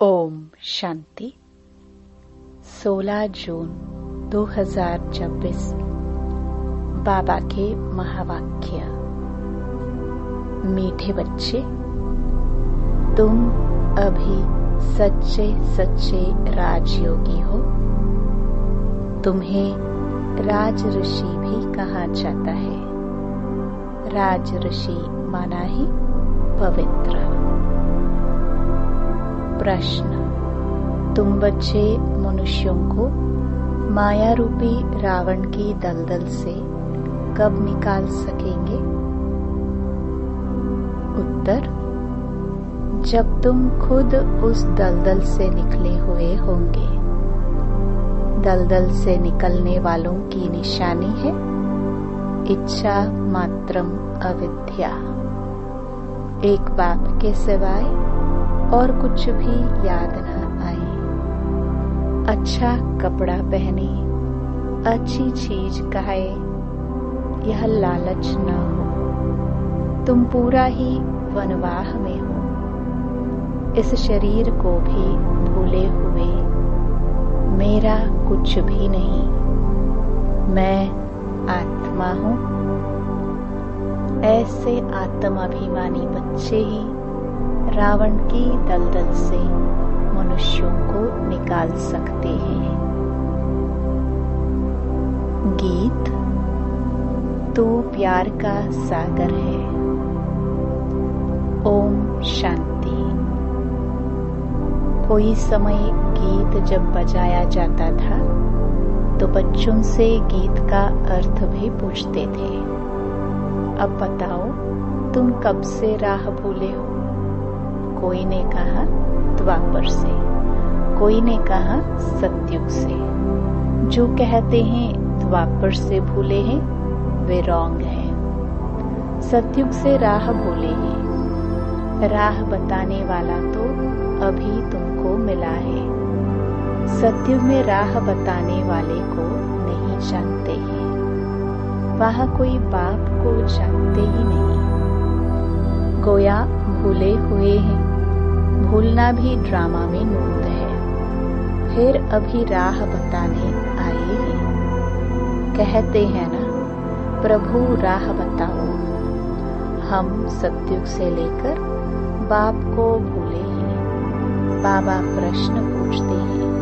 ओम शांति। 16 जून 2026 बाबा के महावाक्य। मीठे बच्चे, तुम अभी सच्चे सच्चे राजयोगी हो। तुम्हें राज ऋषि भी कहा जाता है। राज ऋषि माना ही पवित्र। प्रश्न, तुम बच्चे मनुष्यों को माया रूपी रावण की दलदल से कब निकाल सकेंगे? उत्तर, जब तुम खुद उस दलदल से निकले हुए होंगे। दलदल से निकलने वालों की निशानी है इच्छा मात्रम अविद्या। एक बाप के सिवाय और कुछ भी याद न आए। अच्छा कपड़ा पहने, अच्छी चीज खाए, यह लालच न हो। तुम पूरा ही वनवाह में हो। इस शरीर को भी भूले हुए मेरा कुछ भी नहीं, मैं आत्मा हूँ। ऐसे आत्माभिमानी बच्चे ही रावण की दलदल से मनुष्यों को निकाल सकते हैं। गीत, तू प्यार का सागर है। ओम शांति। कोई समय गीत जब बजाया जाता था तो बच्चों से गीत का अर्थ भी पूछते थे। अब बताओ, तुम कब से राह भूले हो? कोई ने कहा द्वापर से, कोई ने कहा सतयुग से। जो कहते हैं द्वापर से भूले हैं वे रॉन्ग हैं। सतयुग से राह भूले हैं। राह बताने वाला तो अभी तुमको मिला है। सतयुग में राह बताने वाले को नहीं जानते हैं। वहाँ कोई बाप को जानते ही नहीं। गोया भूले हुए हैं। भूलना भी ड्रामा में नूंद है। फिर अभी राह बताने आए हैं। कहते हैं ना, प्रभु राह बताओ। हम सतयुग से लेकर बाप को भूले हैं। बाबा प्रश्न पूछते हैं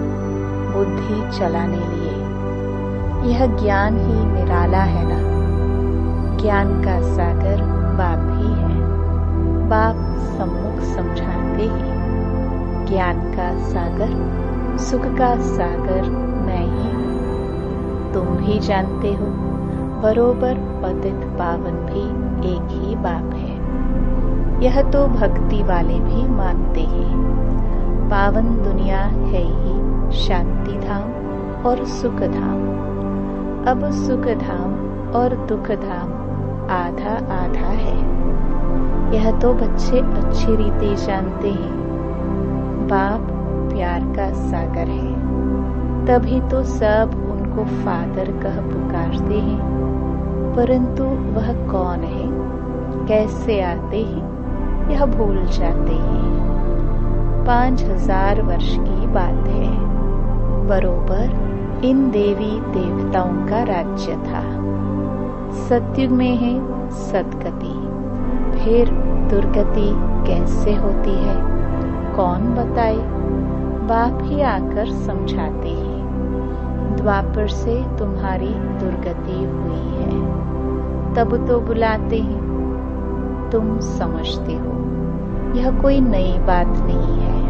बुद्धि चलाने लिए। यह ज्ञान ही निराला है ना। ज्ञान का सागर बाप ही है। बाप सम्मुख समझाते हैं। ज्ञान का सागर, सुख का सागर मैं ही हूँ। तुम भी जानते हो, बरोबर पतित पावन भी एक ही बाप है। यह तो भक्ति वाले भी मानते हैं। पावन दुनिया है ही शांति धाम और सुख धाम। अब सुख धाम और दुख धाम आधा आधा है। यह तो बच्चे अच्छी रीति जानते हैं। बाप प्यार का सागर है, तभी तो सब उनको फादर कह पुकारते हैं। परंतु वह कौन है, कैसे आते हैं, यह भूल जाते हैं। 5000 वर्ष की बात है। बरोबर इन देवी देवताओं का राज्य था। सतयुग में है सदगति। फिर दुर्गति कैसे होती है, कौन बताए? बाप ही आकर समझाते हैं। द्वापर से तुम्हारी दुर्गति हुई है, तब तो बुलाते हैं। तुम समझते हो, यह कोई नई बात नहीं है।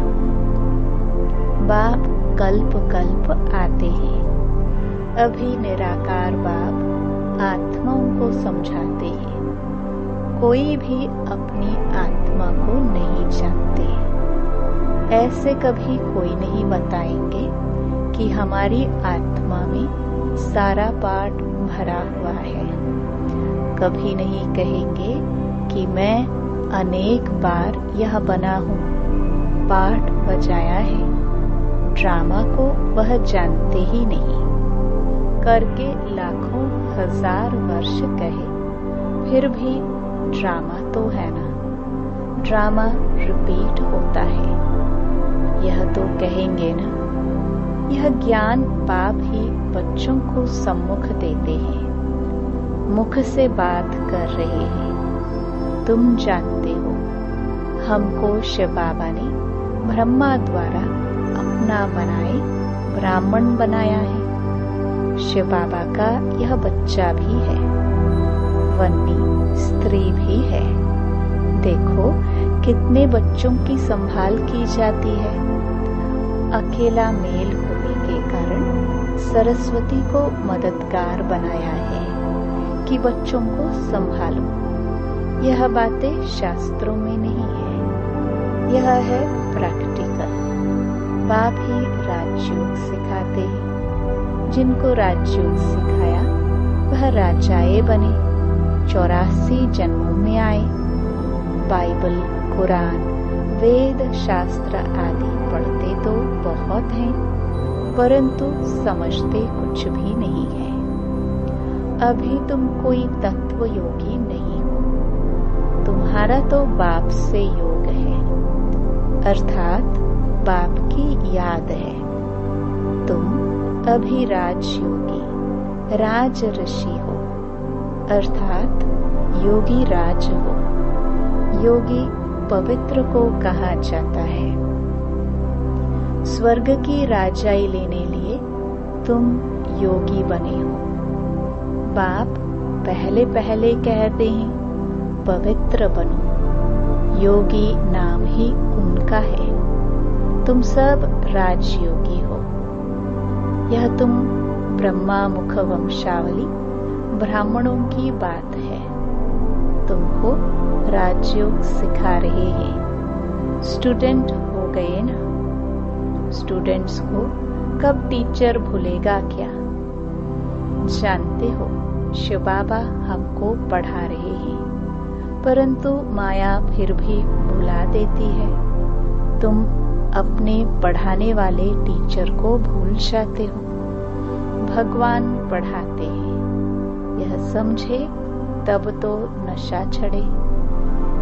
बाप कल्प कल्प आते हैं। अभी निराकार बाप आत्माओं को समझाते हैं। कोई भी अपनी आत्मा को नहीं जानते। ऐसे कभी कोई नहीं बताएंगे कि हमारी आत्मा में सारा पाठ भरा हुआ है। कभी नहीं कहेंगे कि मैं अनेक बार यह बना हूँ, पाठ बजाया है। ड्रामा को वह जानते ही नहीं। करके लाखों हजार वर्ष कहे, फिर भी ड्रामा तो है ना। ड्रामा रिपीट होता है। यह तो कहेंगे ना, यह ज्ञान बाप ही बच्चों को सम्मुख देते हैं, मुख से बात कर रहे हैं। तुम जानते हो, हमको शिव बाबा ने ब्रह्मा द्वारा अपना बनाए ब्राह्मण बनाया है। शिव बाबा का यह बच्चा भी है, वन्नी स्त्री भी है। देखो कितने बच्चों की संभाल की जाती है। अकेला मेल होने के कारण सरस्वती को मददगार बनाया है कि बच्चों को संभालो। यह बातें शास्त्रों में नहीं है, यह है प्रैक्टिकल। बाप ही राजयोग सिखाते हैं। जिनको राजयोग सिखाया वह राजाए बने, 84 जन्मों में आए। बाइबल, कुरान, वेद शास्त्र आदि पढ़ते तो बहुत हैं, परंतु समझते कुछ भी नहीं है। अभी तुम कोई तत्व योगी नहीं हो। तुम्हारा तो बाप से योग है, अर्थात बाप की याद है। तुम अभी राजयोगी, राज ऋषि हो, अर्थात योगी राज हो। योगी पवित्र को कहा जाता है। स्वर्ग की राजाई लेने लिए तुम योगी बने हो। बाप पहले पहले कहते हैं पवित्र बनो। योगी नाम ही उनका है। तुम सब राजयोगी हो। यह तुम ब्रह्मा मुख वंशावली ब्राह्मणों की बात है। तुमको राजयोग सिखा रहे हैं। स्टूडेंट हो गए ना। स्टूडेंट्स को कब टीचर भूलेगा क्या? जानते हो, शिव बाबा हमको पढ़ा रहे हैं, परंतु माया फिर भी भुला देती है। तुम अपने पढ़ाने वाले टीचर को भूल जाते हो। भगवान पढ़ाते हैं, यह समझे तब तो नशा चढ़े।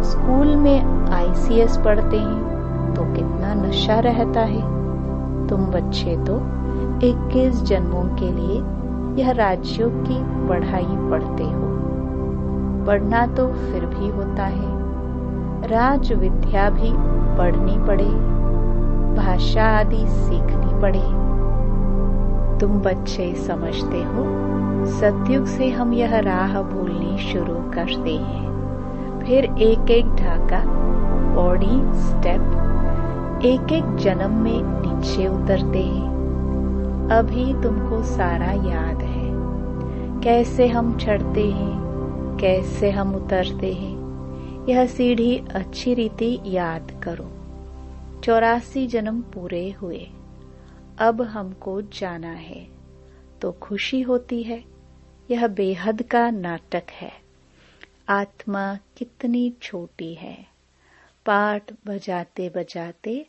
स्कूल में ICS पढ़ते हैं तो कितना नशा रहता है। तुम बच्चे तो 21 जन्मों के लिए यह राजयोग की पढ़ाई पढ़ते हो। पढ़ना तो फिर भी होता है। राज विद्या भी पढ़नी पड़े, भाषा आदि सीखनी पड़े। तुम बच्चे समझते हो, सतयुग से हम यह राह भूलनी शुरू करते हैं। फिर एक एक ढाका, पौड़ी, स्टेप एक एक जन्म में नीचे उतरते हैं। अभी तुमको सारा याद है, कैसे हम चढ़ते हैं, कैसे हम उतरते हैं। यह सीढ़ी अच्छी रीति याद करो। 84 जन्म पूरे हुए, अब हमको जाना है तो खुशी होती है। यह बेहद का नाटक है। आत्मा कितनी छोटी है। पाठ बजाते बजाते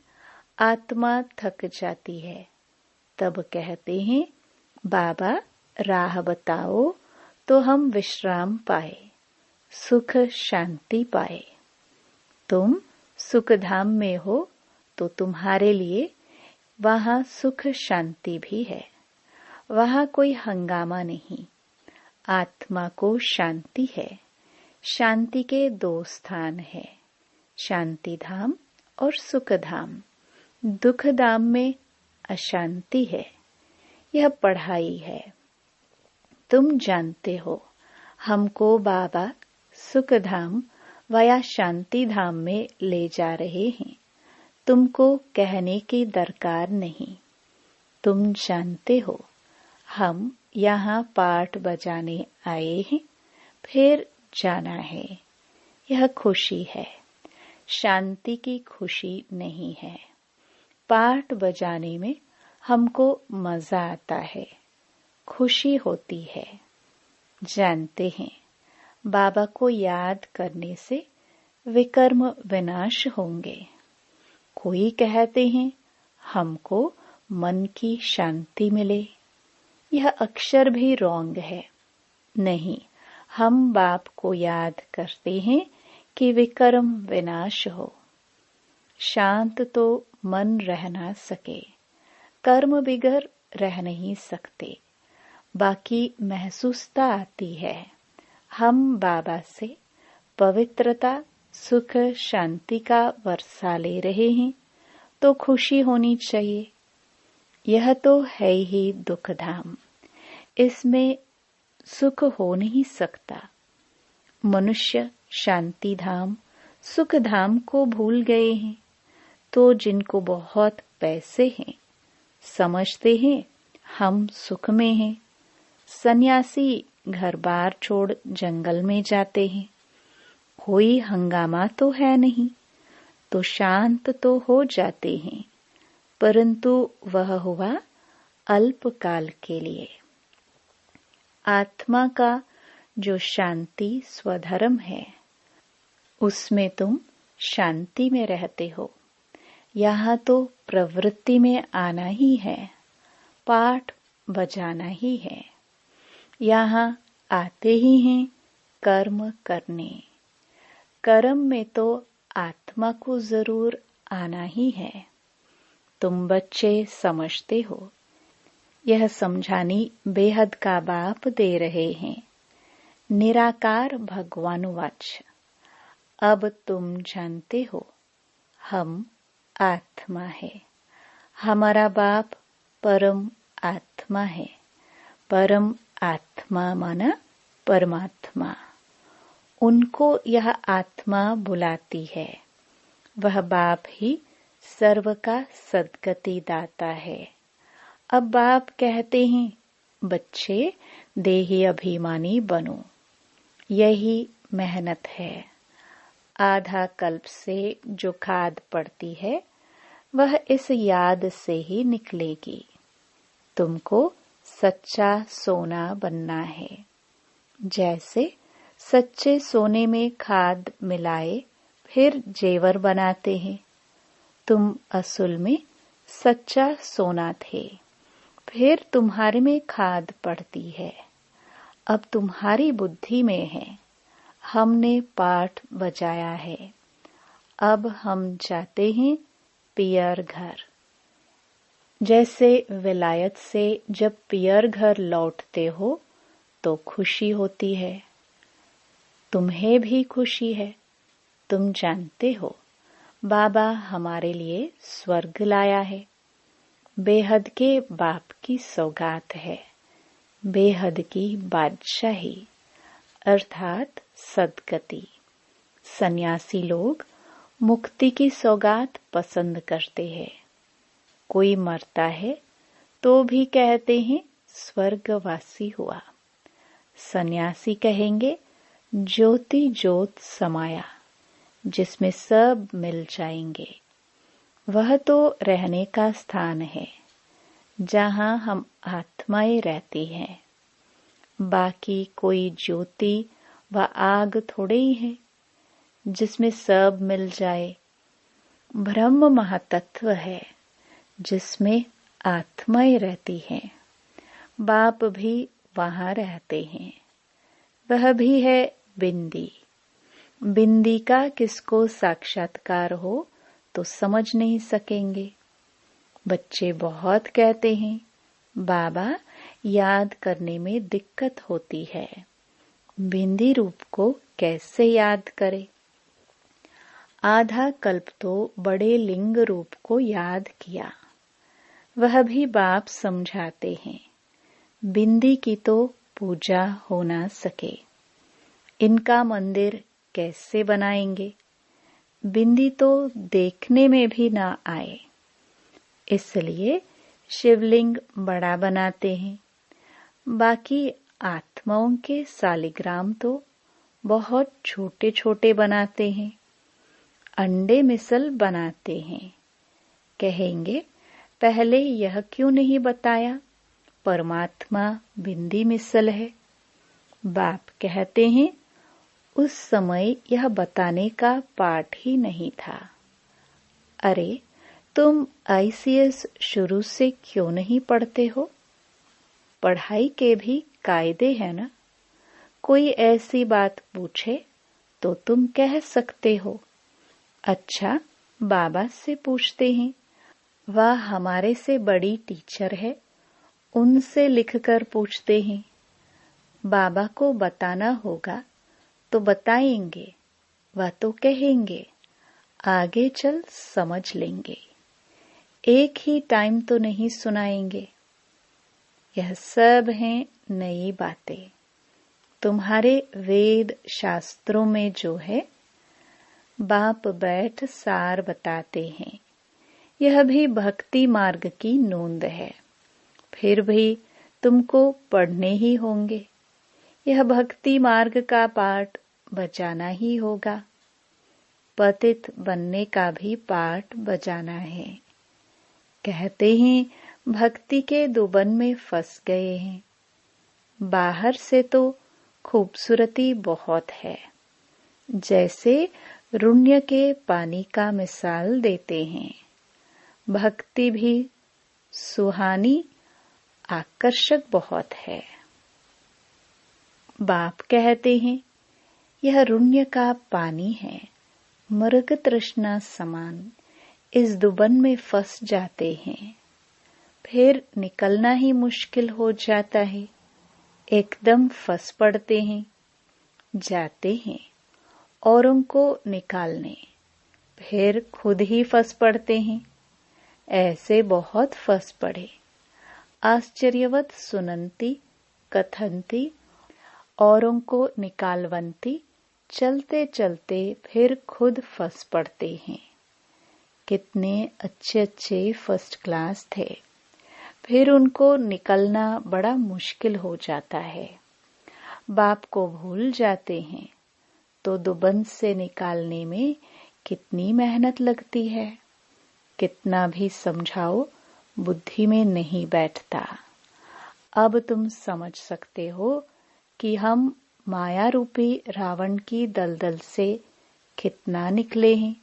आत्मा थक जाती है। तब कहते हैं, बाबा राह बताओ तो हम विश्राम पाए, सुख शांति पाए। तुम सुख धाम में हो तो तुम्हारे लिए वहां सुख शांति भी है। वहां कोई हंगामा नहीं। आत्मा को शांति है। शांति के 2 स्थान है, शांति धाम और सुख धाम। दुख धाम में अशांति है। यह पढ़ाई है। तुम जानते हो, हमको बाबा सुख धाम वया शांति धाम में ले जा रहे हैं। तुमको कहने की दरकार नहीं। तुम जानते हो, हम यहाँ पाठ बजाने आए हैं, फिर जाना है। यह खुशी है, शांति की खुशी नहीं है। पाठ बजाने में हमको मजा आता है, खुशी होती है। जानते हैं, बाबा को याद करने से विकर्म विनाश होंगे। कोई कहते हैं हमको मन की शांति मिले। यह अक्षर भी रॉन्ग है। नहीं, हम बाप को याद करते हैं कि विकर्म विनाश हो। शांत तो मन रह ना सके, कर्म बिगर रह नहीं सकते, बाकी महसूसता आती है। हम बाबा से पवित्रता, सुख, शांति का वर्षा ले रहे हैं तो खुशी होनी चाहिए। यह तो है ही दुख धाम, इसमें सुख हो नहीं सकता। मनुष्य शांति धाम, सुख धाम को भूल गए हैं। तो जिनको बहुत पैसे हैं, समझते हैं हम सुख में हैं। सन्यासी घर बार छोड़ जंगल में जाते हैं, कोई हंगामा तो है नहीं, तो शांत तो हो जाते हैं, परंतु वह हुआ अल्पकाल के लिए। आत्मा का जो शांति स्वधर्म है, उसमें तुम शांति में रहते हो। यहाँ तो प्रवृत्ति में आना ही है, पाठ बजाना ही है। यहाँ आते ही हैं कर्म करने। कर्म में तो आत्मा को जरूर आना ही है। तुम बच्चे समझते हो, यह समझानी बेहद का बाप दे रहे हैं। निराकार भगवानुवाच। अब तुम जानते हो हम आत्मा है, हमारा बाप परम आत्मा है। परम आत्मा माना परमात्मा। उनको यह आत्मा बुलाती है। वह बाप ही सर्व का सद्गति दाता है। अब बाप कहते हैं, बच्चे देही अभिमानी बनो। यही मेहनत है। आधा कल्प से जो खाद पड़ती है, वह इस याद से ही निकलेगी। तुमको सच्चा सोना बनना है। जैसे सच्चे सोने में खाद मिलाए फिर जेवर बनाते हैं। तुम असल में सच्चा सोना थे, फिर तुम्हारे में खाद पड़ती है। अब तुम्हारी बुद्धि में है। हमने पाठ बजाया है। अब हम जाते हैं पियर घर। जैसे विलायत से जब पियर घर लौटते हो तो खुशी होती है। तुम्हें भी खुशी है। तुम जानते हो बाबा हमारे लिए स्वर्ग लाया है। बेहद के बाप की सौगात है। बेहद की बादशाही अर्थात सद्गति। सन्यासी लोग मुक्ति की सौगात पसंद करते हैं। कोई मरता है तो भी कहते हैं स्वर्गवासी हुआ। सन्यासी कहेंगे ज्योति ज्योत समाया, जिसमें सब मिल जाएंगे। वह तो रहने का स्थान है जहां हम आत्माएं रहती हैं। बाकी कोई ज्योति व आग थोड़े ही है जिसमें सब मिल जाए। ब्रह्म महातत्व है जिसमें आत्माएं रहती हैं। बाप भी वहां रहते हैं। वह भी है बिंदी। बिंदी का किसको साक्षात्कार हो तो समझ नहीं सकेंगे। बच्चे बहुत कहते हैं बाबा याद करने में दिक्कत होती है। बिंदी रूप को कैसे याद करे? आधा कल्प तो बड़े लिंग रूप को याद किया। वह भी बाप समझाते हैं बिंदी की तो पूजा हो ना सके। इनका मंदिर कैसे बनाएंगे? बिंदी तो देखने में भी ना आए, इसलिए शिवलिंग बड़ा बनाते हैं। बाकी आत्माओं के सालिग्राम तो बहुत छोटे छोटे बनाते हैं। अंडे मिसल बनाते हैं। कहेंगे पहले यह क्यों नहीं बताया? परमात्मा बिंदी मिसल है। बाप कहते हैं उस समय यह बताने का पाठ ही नहीं था। अरे तुम ICS शुरू से क्यों नहीं पढ़ते हो? पढ़ाई के भी कायदे हैं ना। कोई ऐसी बात पूछे तो तुम कह सकते हो, अच्छा बाबा से पूछते हैं, वह हमारे से बड़ी टीचर है, उनसे लिखकर पूछते हैं। बाबा को बताना होगा तो बताएंगे, वह तो कहेंगे, आगे चल समझ लेंगे। एक ही टाइम तो नहीं सुनाएंगे। यह सब हैं नई बातें। तुम्हारे वेद शास्त्रों में जो है, बाप बैठ सार बताते हैं। यह भी भक्ति मार्ग की नोंद है। फिर भी तुमको पढ़ने ही होंगे। यह भक्ति मार्ग का पाठ बजाना ही होगा। पतित बनने का भी पाठ बजाना है। कहते हैं भक्ति के दुबन में फंस गए हैं। बाहर से तो खूबसूरती बहुत है, जैसे रुण्य के पानी का मिसाल देते हैं। भक्ति भी सुहानी आकर्षक बहुत है। बाप कहते हैं, यह रुण्य का पानी है, मृग तृष्णा समान। इस दुबन में फंस जाते हैं, फिर निकलना ही मुश्किल हो जाता है। एकदम फंस पड़ते हैं, जाते हैं औरों को निकालने, फिर खुद ही फंस पड़ते हैं। ऐसे बहुत फंस पड़े। आश्चर्यवत सुनंती कथनती औरों को निकालवंती, चलते चलते फिर खुद फंस पड़ते हैं। कितने अच्छे अच्छे फर्स्ट क्लास थे, फिर उनको निकलना बड़ा मुश्किल हो जाता है। बाप को भूल जाते हैं तो दुबन से निकालने में कितनी मेहनत लगती है। कितना भी समझाओ बुद्धि में नहीं बैठता। अब तुम समझ सकते हो कि हम माया रूपी रावण की दलदल से कितना निकले हैं।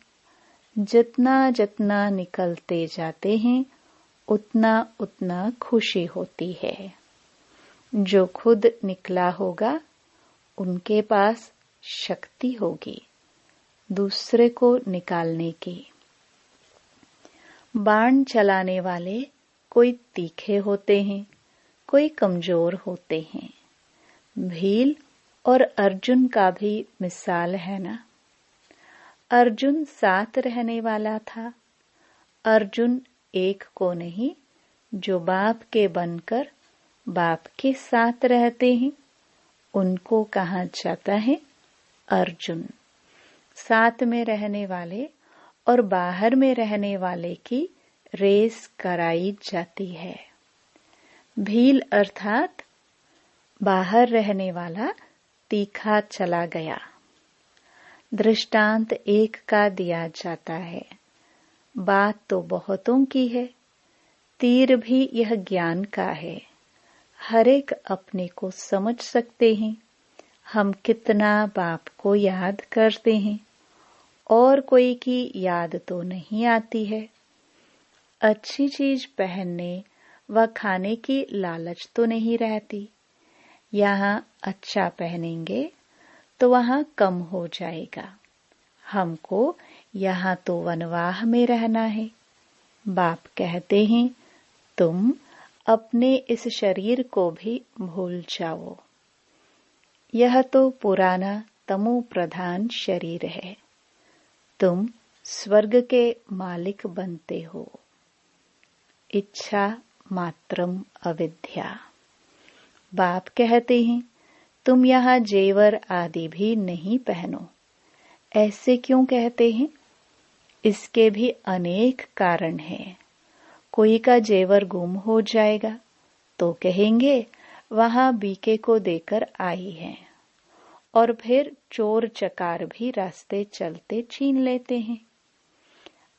जितना जितना निकलते जाते हैं, उतना उतना खुशी होती है। जो खुद निकला होगा, उनके पास शक्ति होगी दूसरे को निकालने की। बाण चलाने वाले कोई तीखे होते हैं, कोई कमजोर होते हैं। भील और अर्जुन का भी मिसाल है ना। अर्जुन साथ रहने वाला था। अर्जुन एक को नहीं, जो बाप के बनकर बाप के साथ रहते हैं, उनको कहा जाता है अर्जुन। साथ में रहने वाले और बाहर में रहने वाले की रेस कराई जाती है। भील अर्थात बाहर रहने वाला तीखा चला गया। दृष्टांत एक का दिया जाता है। बात तो बहुतों की है। तीर भी यह ज्ञान का है। हर एक अपने को समझ सकते हैं। हम कितना बाप को याद करते हैं और कोई की याद तो नहीं आती है। अच्छी चीज पहनने व खाने की लालच तो नहीं रहती। यहाँ अच्छा पहनेंगे तो वहाँ कम हो जाएगा। हमको यहाँ तो वनवाह में रहना है। बाप कहते हैं, तुम अपने इस शरीर को भी भूल जाओ। यह तो पुराना तमो प्रधान शरीर है। तुम स्वर्ग के मालिक बनते हो। इच्छा मात्रम अविद्या। बाप कहते हैं, तुम यहाँ जेवर आदि भी नहीं पहनो। ऐसे क्यों कहते हैं? इसके भी अनेक कारण हैं। कोई का जेवर गुम हो जाएगा तो कहेंगे वहां बीके को देकर आई है, और फिर चोर चकार भी रास्ते चलते छीन लेते हैं।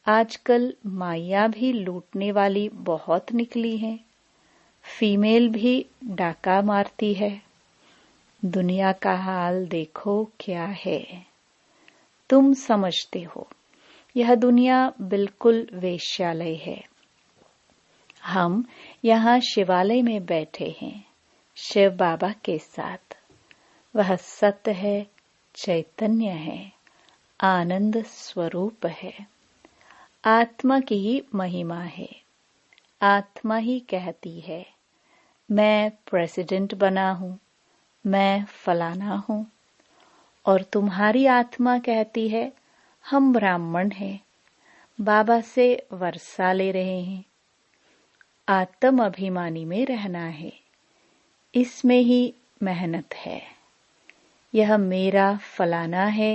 आजकल माइया भी लूटने वाली बहुत निकली हैं। फीमेल भी डाका मारती है। दुनिया का हाल देखो क्या है। तुम समझते हो यह दुनिया बिल्कुल वेश्यालय है। हम यहाँ शिवालय में बैठे हैं शिव बाबा के साथ। वह सत्य है, चैतन्य है, आनंद स्वरूप है। आत्मा की ही महिमा है। आत्मा ही कहती है, मैं प्रेसिडेंट बना हूँ, मैं फलाना हूँ। और तुम्हारी आत्मा कहती है, हम ब्राह्मण हैं, बाबा से वर्षा ले रहे हैं। आत्म अभिमानी में रहना है, इसमें ही मेहनत है। यह मेरा फलाना है,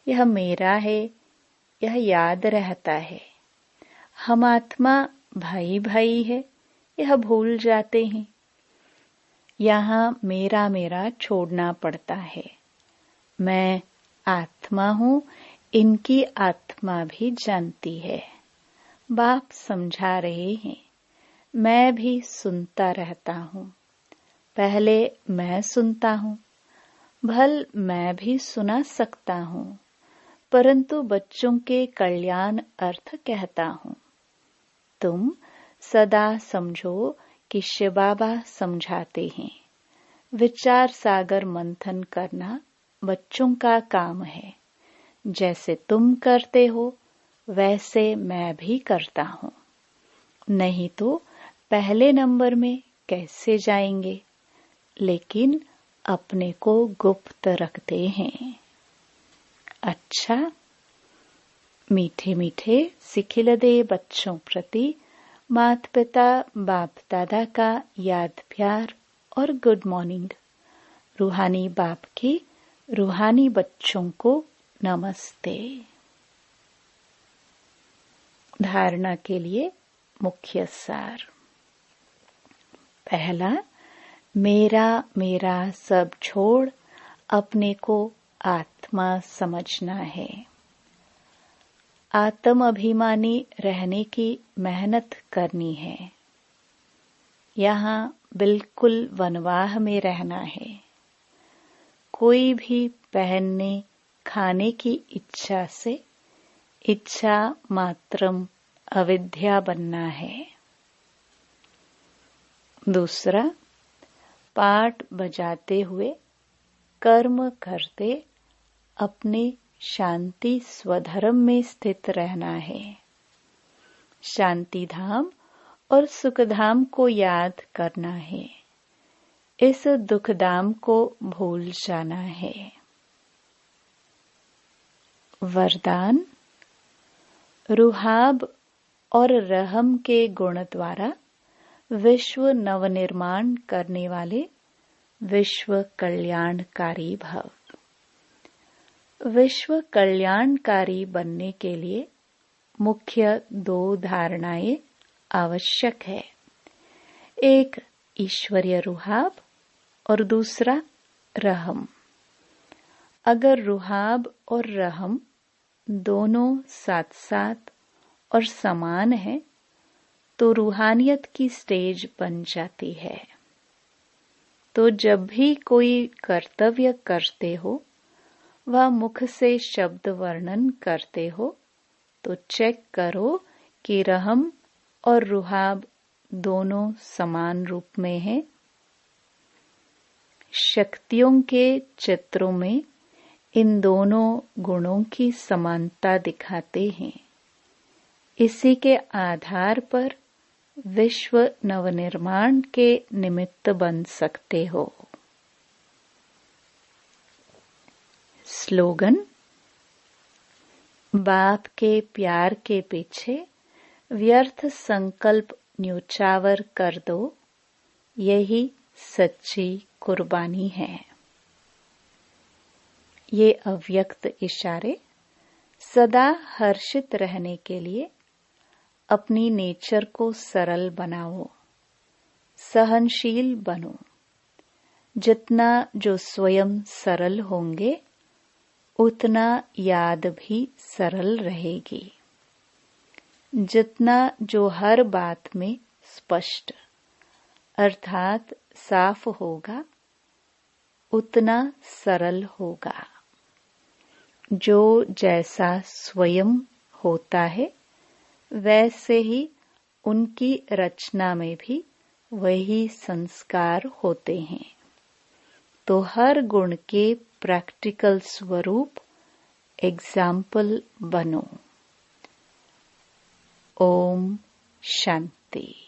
यह मेरा है, यह याद रहता है। हम आत्मा भाई भाई है, यह भूल जाते हैं। यहाँ मेरा मेरा छोड़ना पड़ता है। मैं आत्मा हूँ, इनकी आत्मा भी जानती है। बाप समझा रहे हैं, मैं भी सुनता रहता हूँ। पहले मैं सुनता हूँ, भल मैं भी सुना सकता हूँ, परंतु बच्चों के कल्याण अर्थ कहता हूँ। तुम सदा समझो कि शिव बाबा समझाते हैं। विचार सागर मंथन करना बच्चों का काम है। जैसे तुम करते हो वैसे मैं भी करता हूँ, नहीं तो पहले नंबर में कैसे जाएंगे। लेकिन अपने को गुप्त रखते हैं। अच्छा, मीठे मीठे सिखिलदे बच्चों प्रति माता पिता बाप दादा का याद प्यार और गुड मॉर्निंग। रूहानी बाप की रूहानी बच्चों को नमस्ते। धारणा के लिए मुख्य सार। पहला, मेरा मेरा सब छोड़ अपने को आत्मा समझना है। आत्म अभिमानी रहने की मेहनत करनी है। यहाँ बिल्कुल वनवाह में रहना है। कोई भी पहनने खाने की इच्छा से इच्छा मात्रम अविद्या बनना है। दूसरा, पाठ बजाते हुए कर्म करते अपने शांति स्वधर्म में स्थित रहना है। शांति धाम और सुख धाम को याद करना है। इस दुख धाम को भूल जाना है। वरदान, रुहाब और रहम के गुण द्वारा विश्व नवनिर्माण करने वाले विश्व कल्याणकारी भव। विश्व कल्याणकारी बनने के लिए मुख्य 2 धारणाएं आवश्यक है। एक ईश्वरीय रुहाब और दूसरा रहम। अगर रुहाब और रहम दोनों साथ साथ और समान है तो रूहानियत की स्टेज बन जाती है। तो जब भी कोई कर्तव्य करते हो वह मुख से शब्द वर्णन करते हो तो चेक करो कि रहम और रुहाब दोनों समान रूप में है। शक्तियों के चित्रों में इन दोनों गुणों की समानता दिखाते हैं। इसी के आधार पर विश्व नवनिर्माण के निमित्त बन सकते हो। स्लोगन, बाप के प्यार के पीछे व्यर्थ संकल्प न्योछावर कर दो, यही सच्ची कुर्बानी है। ये अव्यक्त इशारे सदा हर्षित रहने के लिए अपनी नेचर को सरल बनाओ, सहनशील बनो। जितना जो स्वयं सरल होंगे उतना याद भी सरल रहेगी। जितना जो हर बात में स्पष्ट अर्थात साफ होगा उतना सरल होगा। जो जैसा स्वयं होता है वैसे ही उनकी रचना में भी वही संस्कार होते हैं। तो हर गुण के प्रैक्टिकल स्वरूप एग्जाम्पल बनो। ओम शांति।